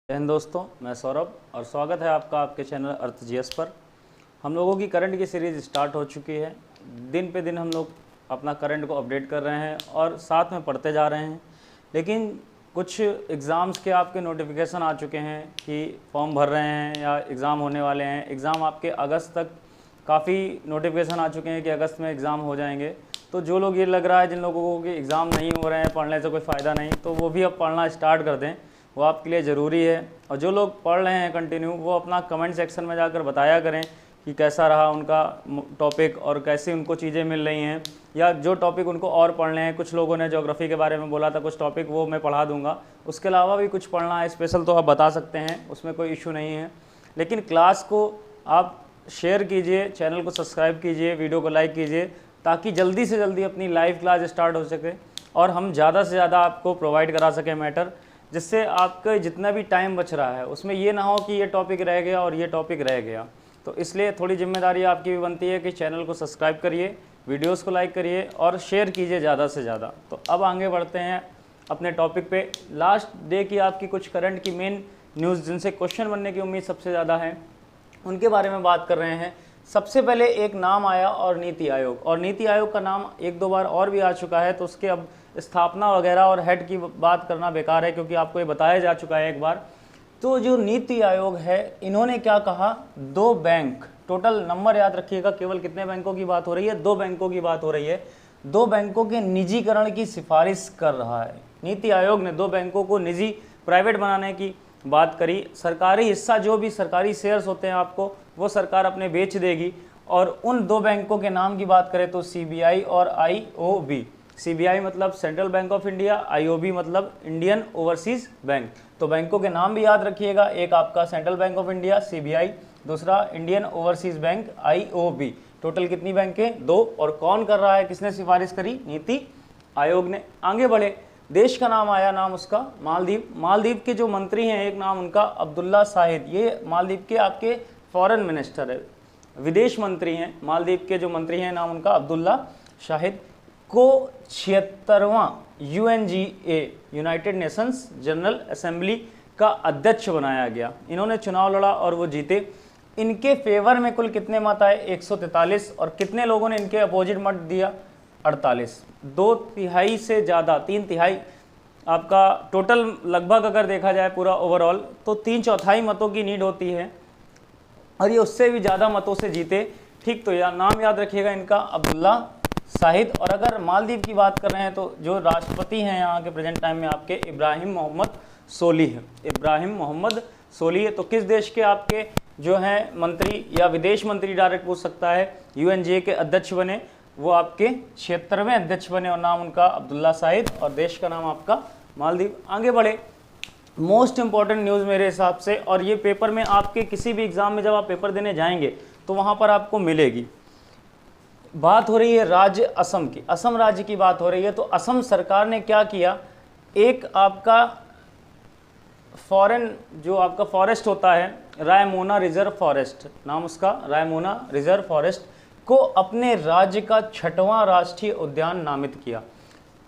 जय हिंद दोस्तों, मैं सौरभ और स्वागत है आपका आपके चैनल अर्थ जीएस पर। हम लोगों की करंट की सीरीज़ स्टार्ट हो चुकी है। दिन पे दिन हम लोग अपना करंट को अपडेट कर रहे हैं और साथ में पढ़ते जा रहे हैं। लेकिन कुछ एग्ज़ाम्स के आपके नोटिफिकेशन आ चुके हैं कि फॉर्म भर रहे हैं या एग्ज़ाम होने वाले हैं। एग्ज़ाम आपके अगस्त तक काफ़ी नोटिफिकेशन आ चुके हैं कि अगस्त में एग्ज़ाम हो जाएंगे। तो जो लोग ये लग रहा है जिन लोगों को कि एग्ज़ाम नहीं हो रहे हैं, पढ़ने से कोई फ़ायदा नहीं, तो वो भी अब पढ़ना स्टार्ट कर दें, वो आपके लिए ज़रूरी है। और जो लोग पढ़ रहे हैं कंटिन्यू, वो अपना कमेंट सेक्शन में जाकर बताया करें कि कैसा रहा उनका टॉपिक और कैसी उनको चीज़ें मिल रही हैं, या जो टॉपिक उनको और पढ़ने हैं। कुछ लोगों ने ज्योग्राफी के बारे में बोला था, कुछ टॉपिक वो मैं पढ़ा दूंगा। उसके अलावा भी कुछ पढ़ना है स्पेशल तो आप बता सकते हैं, उसमें कोई इशू नहीं है। लेकिन क्लास को आप शेयर कीजिए, चैनल को सब्सक्राइब कीजिए, वीडियो को लाइक कीजिए, ताकि जल्दी से जल्दी अपनी लाइव क्लास स्टार्ट हो सके और हम ज़्यादा से ज़्यादा आपको प्रोवाइड करा सकें मैटर, जिससे आपका जितना भी टाइम बच रहा है उसमें ये ना हो कि ये टॉपिक रह गया और ये टॉपिक रह गया। तो इसलिए थोड़ी जिम्मेदारी आपकी भी बनती है कि चैनल को सब्सक्राइब करिए, वीडियोस को लाइक करिए और शेयर कीजिए ज़्यादा से ज़्यादा। तो अब आगे बढ़ते हैं अपने टॉपिक पे। लास्ट डे की आपकी कुछ करंट की मेन न्यूज़ जिनसे क्वेश्चन बनने की उम्मीद सबसे ज़्यादा है, उनके बारे में बात कर रहे हैं। सबसे पहले एक नाम आया और नीति आयोग, और नीति आयोग का नाम एक दो बार और भी आ चुका है, तो उसके अब स्थापना वगैरह और हेड की बात करना बेकार है, क्योंकि आपको ये बताया जा चुका है एक बार। तो जो नीति आयोग है, इन्होंने क्या कहा, 2 बैंक, टोटल नंबर याद रखिएगा, केवल कितने बैंकों की बात हो रही है, 2 बैंकों की बात हो रही है। 2 बैंकों के निजीकरण की सिफारिश कर रहा है। नीति आयोग ने 2 बैंकों को निजी, प्राइवेट बनाने की बात करी। सरकारी हिस्सा, जो भी सरकारी शेयर्स होते हैं आपको, वो सरकार अपने बेच देगी। और उन 2 बैंकों के नाम की बात करें तो सीबीआई और आईओबी। सीबीआई मतलब central bank of India, IOB मतलब इंडियन ओवरसीज बैंक। तो बैंकों के नाम भी याद रखिएगा, एक आपका central bank of India CBI, दूसरा Indian overseas bank IOB. Total कितनी बैंकें? 2। और कौन कर रहा है, किसने सिफारिश करी? नीति आयोग ने। आगे बढ़े, देश का नाम आया, नाम उसका मालदीव। मालदीव के जो मंत्री हैं, एक नाम उनका अब्दुल्ला शाहिद, ये मालदीव के आपके फॉरेन मिनिस्टर है, विदेश मंत्री हैं। मालदीव के जो मंत्री हैं, नाम उनका अब्दुल्ला शाहिद को 76वां UNGA, United Nations general assembly का अध्यक्ष बनाया गया। इन्होंने चुनाव लड़ा और वो जीते। इनके फेवर में कुल कितने मत आए? 143। और कितने लोगों ने इनके अपोजिट मत दिया? 48। 2/3 से ज़्यादा, 3/3 आपका टोटल लगभग अगर देखा जाए पूरा ओवरऑल, तो 3/4 मतों की नीड होती है, और ये उससे भी ज़्यादा मतों से जीते। ठीक, तो नाम याद रखिएगा इनका, अब्दुल्ला शाहिद। और अगर मालदीव की बात कर रहे हैं तो जो राष्ट्रपति हैं यहाँ के प्रेजेंट टाइम में आपके, इब्राहिम मोहम्मद सोलिह है। इब्राहिम मोहम्मद सोलिह। तो किस देश के आपके जो हैं मंत्री या विदेश मंत्री, डायरेक्ट पूछ सकता है, यूएनजीए के अध्यक्ष बने, वो आपके 76वें अध्यक्ष बने, और नाम उनका अब्दुल्ला शाहिद, और देश का नाम आपका मालदीव। आगे बढ़े, मोस्ट इंपॉर्टेंट न्यूज़ मेरे हिसाब से, और ये पेपर में आपके किसी भी एग्जाम में जब आप पेपर देने जाएंगे तो वहाँ पर आपको मिलेगी। बात हो रही है राज्य असम की, असम राज्य की बात हो रही है। तो असम सरकार ने क्या किया, एक आपका फॉरेन जो आपका फॉरेस्ट होता है, रायमोना रिजर्व फॉरेस्ट, नाम उसका रायमोना रिजर्व फॉरेस्ट, को अपने राज्य का 6वां राष्ट्रीय उद्यान नामित किया।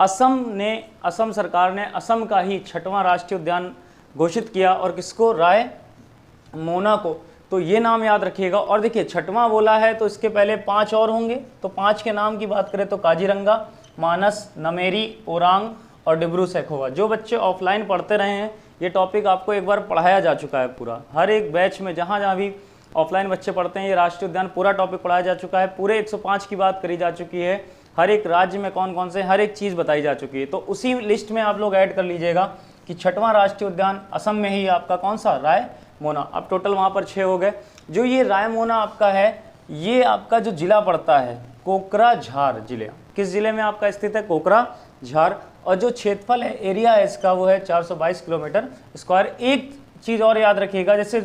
असम सरकार ने असम का ही 6वां राष्ट्रीय उद्यान घोषित किया, और किसको? रायमोना को। तो ये नाम याद रखिएगा। और देखिए 6वां बोला है तो इसके पहले 5 और होंगे, तो 5 के नाम की बात करें तो काजीरंगा, मानस, नमेरी, ओरांग और डिब्रू सैखोवा। जो बच्चे ऑफलाइन पढ़ते रहे हैं, ये टॉपिक आपको एक बार पढ़ाया जा चुका है पूरा, हर एक बैच में जहाँ जहाँ भी ऑफलाइन बच्चे पढ़ते हैं, ये राष्ट्रीय उद्यान पूरा टॉपिक पढ़ाया जा चुका है। पूरे 105 की बात करी जा चुकी है, हर एक राज्य में कौन कौन से, हर एक चीज़ बताई जा चुकी है। तो उसी लिस्ट में आप लोग ऐड कर लीजिएगा कि 6वां राष्ट्रीय उद्यान असम में ही आपका कौन सा? रायमोना। अब टोटल वहाँ पर 6 हो गए। जो ये रायमोना आपका है, ये आपका जो जिला पड़ता है कोकराझार जिले, किस जिले में आपका स्थित है? कोकराझार। और जो क्षेत्रफल है, एरिया है इसका, वो है 422 किलोमीटर स्क्वायर। एक चीज़ और याद रखिएगा, जैसे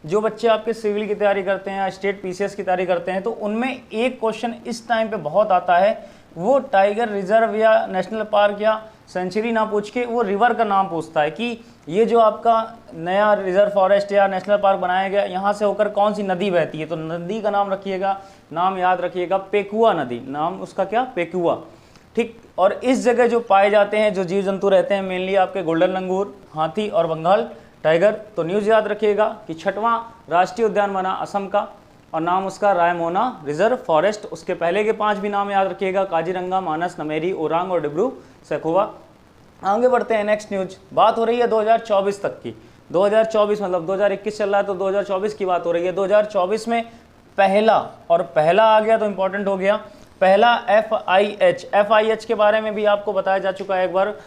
जो बच्चे आपके सिविल की तैयारी करते हैं या स्टेट पीसीएस की तैयारी करते हैं, तो उनमें एक क्वेश्चन इस टाइम पे बहुत आता है, वो टाइगर रिजर्व या नेशनल पार्क या सेंचुरी ना पूछ के वो रिवर का नाम पूछता है कि ये जो आपका नया रिजर्व फॉरेस्ट या नेशनल पार्क बनाया गया, यहाँ से होकर कौन सी नदी बहती है। तो नदी का नाम रखिएगा, नाम याद रखिएगा, पेकुआ नदी, नाम उसका क्या? पेकुआ। ठीक, और इस जगह जो पाए जाते हैं, जो जीव जंतु रहते हैं, मेनली आपके गोल्डन लंगूर, हाथी और बंगाल टाइगर। तो न्यूज़ याद रखिएगा कि 6वां राष्ट्रीय उद्यान बना असम का और नाम उसका रायमोना रिजर्व फॉरेस्ट। उसके पहले के 5 भी नाम याद रखिएगा, काजीरंगा, मानस, नमेरी, ओरांग और डिब्रू सैखोवा। आगे बढ़ते हैं, नेक्स्ट न्यूज। बात हो रही है 2024 तक की। 2024 मतलब 2021 चल रहा है तो 2024 की बात हो रही है। 2024 में पहला आ गया तो इंपॉर्टेंट हो गया, पहला FIH के बारे में भी आपको बताया जा चुका है एक बार,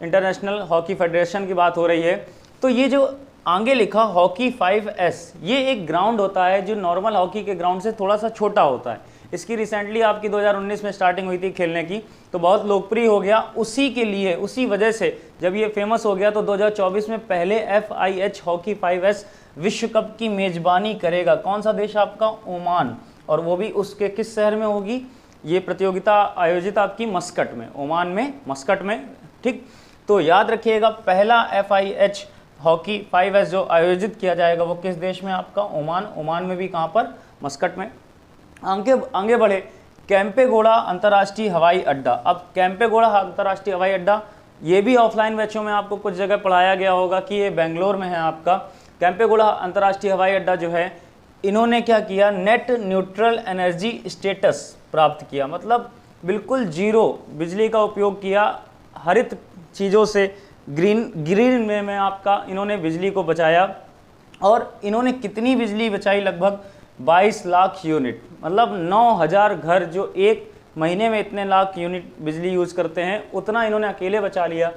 इंटरनेशनल हॉकी फेडरेशन की बात हो रही है। तो ये जो आगे लिखा हॉकी 5S, ये एक ग्राउंड होता है जो नॉर्मल हॉकी के ग्राउंड से थोड़ा सा छोटा होता है। इसकी रिसेंटली आपकी 2019 में स्टार्टिंग हुई थी खेलने की, तो बहुत लोकप्रिय हो गया। उसी वजह से जब ये फेमस हो गया तो 2024 में पहले FIH हॉकी 5S विश्व कप की मेजबानी करेगा। कौन सा देश आपका? ओमान। और वो भी उसके किस शहर में होगी? ये प्रतियोगिता आयोजित आपकी मस्कट में, ओमान में, मस्कट में। ठीक, तो याद रखिएगा पहला FIH हॉकी 5S जो आयोजित किया जाएगा वो किस देश में? आपका ओमान। ओमान में भी कहाँ पर? मस्कट में। आगे बढ़े, कैंपेगौड़ा अंतर्राष्ट्रीय हवाई अड्डा। अब कैंपेगौड़ा अंतर्राष्ट्रीय हवाई अड्डा ये भी ऑफलाइन बैचों में आपको कुछ जगह पढ़ाया गया होगा कि ये बेंगलोर में है आपका। कैंपेगौड़ा अंतर्राष्ट्रीय हवाई अड्डा जो है, इन्होंने क्या किया? नेट न्यूट्रल एनर्जी स्टेटस प्राप्त किया, मतलब बिल्कुल जीरो बिजली का उपयोग किया, हरित चीज़ों से ग्रीन में आपका इन्होंने बिजली को बचाया। और इन्होंने कितनी बिजली बचाई? लगभग 22 लाख यूनिट, मतलब 9000 घर जो एक महीने में इतने लाख यूनिट बिजली यूज़ करते हैं, उतना इन्होंने अकेले बचा लिया।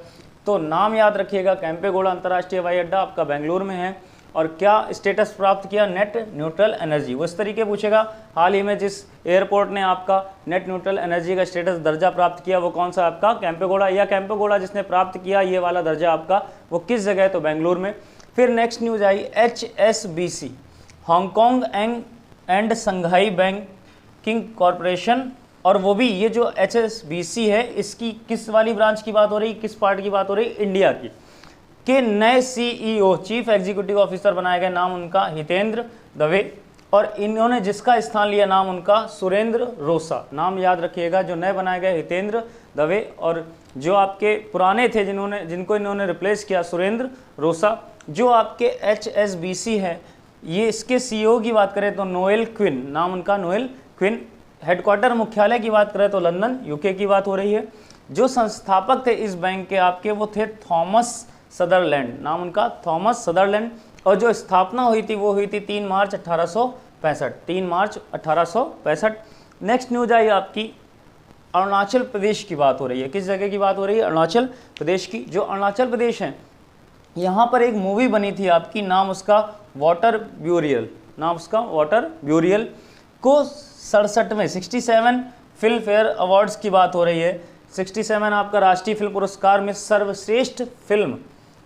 तो नाम याद रखिएगा, कैंपेगौड़ा अंतर्राष्ट्रीय हवाई अड्डा आपका बेंगलुरु में है। और क्या स्टेटस प्राप्त किया? Net neutral energy. वो इस तरीके पूछेगा, हाल ही में जिस एयरपोर्ट ने आपका नेट न्यूट्रल एनर्जी का स्टेटस दर्जा प्राप्त किया वो कौन सा? आपका कैंपेगौड़ा। या कैंपेगौड़ा जिसने प्राप्त किया ये वाला दर्जा आपका, वो किस जगह है? तो बेंगलुरु में। फिर next news I HSBC, Hong Kong and Shanghai banking corporation. और वो भी ये जो HSBC है, इसकी किस वाली ब्रांच की बात हो रही, किस पार्ट की बात हो रही? इंडिया की। के नए CEO चीफ एग्जीक्यूटिव ऑफिसर बनाए गए, नाम उनका हितेंद्र दवे। और इन्होंने जिसका स्थान लिया नाम उनका सुरेंद्र रोसा। नाम याद रखिएगा, जो नए बनाए गए हितेंद्र दवे, और जो आपके पुराने थे जिनको इन्होंने रिप्लेस किया सुरेंद्र रोसा। जो आपके HSBC है, ये इसके CEO की बात करें तो नोएल क्विन, नाम उनका नोएल क्विन। हेडक्वार्टर मुख्यालय की बात करें तो लंदन UK की बात हो रही है। जो संस्थापक थे इस बैंक के आपके, वो थे थॉमस सदरलैंड, नाम उनका थॉमस सदरलैंड। और जो स्थापना हुई थी वो हुई थी 3 मार्च 1865, 3 मार्च 1865। नेक्स्ट न्यूज आई आपकी, अरुणाचल प्रदेश की बात हो रही है। किस जगह की बात हो रही है? अरुणाचल प्रदेश की। जो अरुणाचल प्रदेश है, यहाँ पर एक मूवी बनी थी आपकी, नाम उसका वाटर ब्यूरियल, नाम उसका वाटर ब्यूरियल। को 67 फिल्म फेयर अवार्ड्स की बात हो रही है। 67 आपका राष्ट्रीय फिल्म पुरस्कार में सर्वश्रेष्ठ फिल्म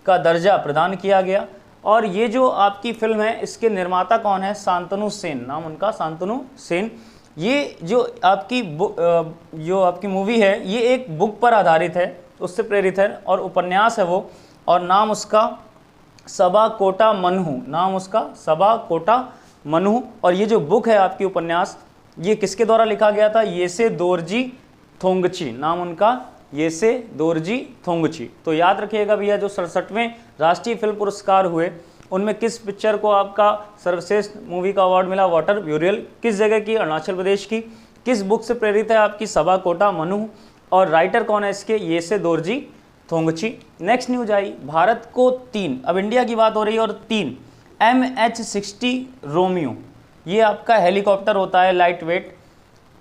का दर्जा प्रदान किया गया। और ये जो आपकी फिल्म है, इसके निर्माता कौन है? शांतनु सेन, नाम उनका शांतनु सेन। ये जो आपकी मूवी है, ये एक बुक पर आधारित है, उससे प्रेरित है, और उपन्यास है वो, और नाम उसका सबा कोटा मनहू, नाम उसका सबा कोटा मनहू। और ये जो बुक है आपकी उपन्यास, ये किसके द्वारा लिखा गया था? येसे दोरजी थोंगची, नाम उनका येसे दोरजी थोंगची। तो याद रखिएगा भैया, जो 67वें राष्ट्रीय फिल्म पुरस्कार हुए उनमें किस पिक्चर को आपका सर्वश्रेष्ठ मूवी का अवार्ड मिला? Water burial. किस जगह की? अरुणाचल प्रदेश की। किस बुक से प्रेरित है? आपकी सबा कोटा मनहू। और राइटर कौन है इसके? येसे दोरजी थोंगची। नेक्स्ट न्यूज आई, भारत को 3, अब इंडिया की बात हो रही है, और 3 MH-60 रोमियो, ये आपका हेलीकॉप्टर होता है, लाइट वेट।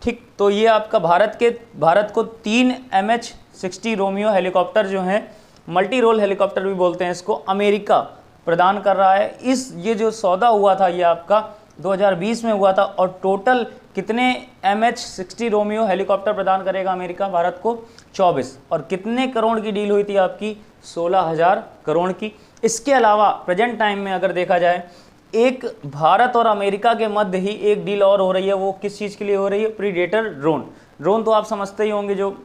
ठीक, तो ये आपका भारत को 3 MH-60 रोमियो हेलीकॉप्टर जो हैं, मल्टी रोल हेलीकॉप्टर भी बोलते हैं इसको, अमेरिका प्रदान कर रहा है। ये जो सौदा हुआ था ये आपका 2020 में हुआ था। और टोटल कितने MH-60 रोमियो हेलीकॉप्टर प्रदान करेगा अमेरिका भारत को? 24। और कितने करोड़ की डील हुई थी आपकी? 16,000 करोड़ की। इसके अलावा प्रेजेंट टाइम में अगर देखा जाए, एक भारत और अमेरिका के मध्य ही एक डील और हो रही है। वो किस चीज़ के लिए हो रही है? Predator drone. ड्रोन तो आप समझते ही होंगे, जो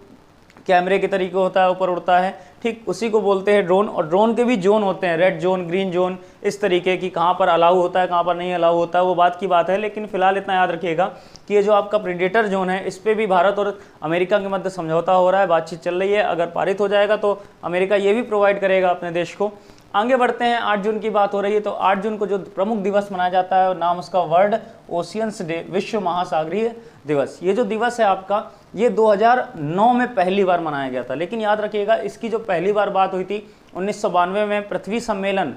कैमरे के तरीके होता है, ऊपर उड़ता है, ठीक उसी को बोलते हैं ड्रोन। और ड्रोन के भी जोन होते हैं, रेड जोन, ग्रीन जोन, इस तरीके की, कहाँ पर अलाउ होता है, कहाँ पर नहीं अलाउ होता है, वो बात की बात है। लेकिन फिलहाल इतना याद रखिएगा कि ये जो आपका प्रीडेटर जोन है, इस पर भी भारत और अमेरिका के मध्य समझौता हो रहा है, बातचीत चल रही है। अगर पारित हो जाएगा तो अमेरिका ये भी प्रोवाइड करेगा अपने देश को। आगे बढ़ते हैं। 8 जून की बात हो रही है तो 8 जून को जो प्रमुख दिवस मनाया जाता है नाम उसका वर्ल्ड ओशियंस डे, विश्व महासागरीय दिवस। ये जो दिवस है आपका, ये 2009 में पहली बार मनाया गया था। लेकिन याद रखिएगा, इसकी जो पहली बार बात हुई थी 1992 में पृथ्वी सम्मेलन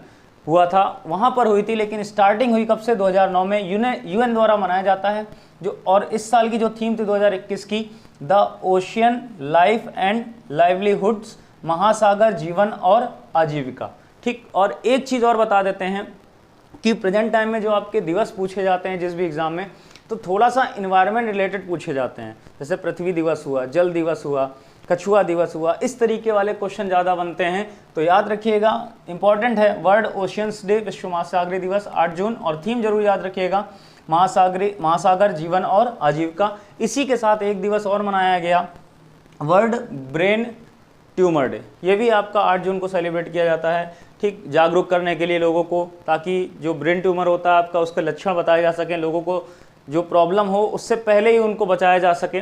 हुआ था, वहाँ पर हुई थी। लेकिन स्टार्टिंग हुई कब से? 2009 में यूएन द्वारा मनाया जाता है जो। और इस साल की जो थीम थी 2021 की, the ocean life and livelihoods, महासागर जीवन और आजीविका। ठीक, और एक चीज़ और बता देते हैं कि प्रेजेंट टाइम में जो आपके दिवस पूछे जाते हैं जिस भी एग्ज़ाम में, तो थोड़ा सा इन्वायरमेंट रिलेटेड पूछे जाते हैं। जैसे पृथ्वी दिवस हुआ, जल दिवस हुआ, कछुआ दिवस हुआ, इस तरीके वाले क्वेश्चन ज़्यादा बनते हैं। तो याद रखिएगा, इंपॉर्टेंट है वर्ल्ड ओशियंस डे, विश्व महासागरीय दिवस 8 जून, और थीम जरूर याद रखिएगा, महासागर जीवन और आजीविका। इसी के साथ एक दिवस और मनाया गया, वर्ल्ड ब्रेन ट्यूमर डे। ये भी आपका 8 जून को सेलिब्रेट किया जाता है। ठीक, जागरूक करने के लिए लोगों को, ताकि जो ब्रेन ट्यूमर होता है आपका, उसके लक्षण बताए जा सकें, लोगों को जो प्रॉब्लम हो उससे पहले ही उनको बचाया जा सके।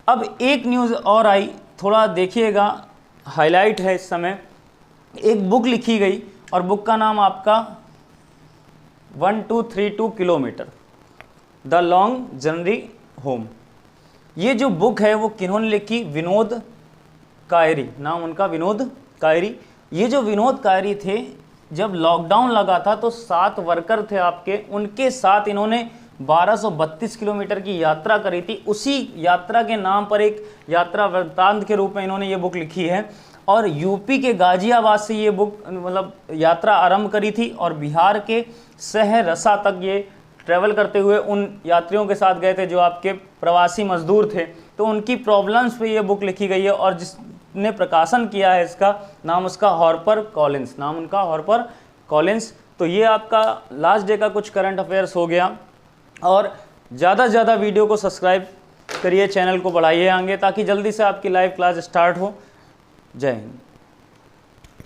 अब एक न्यूज़ और आई, थोड़ा देखिएगा, हाईलाइट है इस समय। एक बुक लिखी गई और बुक का नाम आपका 1232 kilometre, the long journey home. ये जो बुक है वो किन्होंने लिखी? विनोद कायरी, नाम उनका विनोद कायरी। ये जो विनोद कायरी थे, जब लॉकडाउन लगा था तो 7 वर्कर थे आपके, उनके साथ इन्होंने 1232 किलोमीटर की यात्रा करी थी। उसी यात्रा के नाम पर एक यात्रा वृत्तांत के रूप में इन्होंने ये बुक लिखी है। और यूपी के गाजियाबाद से ये बुक मतलब यात्रा आरंभ करी थी, और बिहार के सहरसा तक ये ट्रैवल करते हुए उन यात्रियों के साथ गए थे जो आपके प्रवासी मजदूर थे। तो उनकी प्रॉब्लम्स पे ये बुक लिखी गई है, और जिसने प्रकाशन किया है इसका नाम उसका हार्पर कॉलिंस, नाम उनका हार्पर कॉलिंस। तो ये आपका लास्ट डे का कुछ करंट अफेयर्स हो गया। और ज़्यादा से ज़्यादा वीडियो को सब्सक्राइब करिए, चैनल को बढ़ाइए आगे, ताकि जल्दी से आपकी लाइव क्लास स्टार्ट हो। जय हिंद।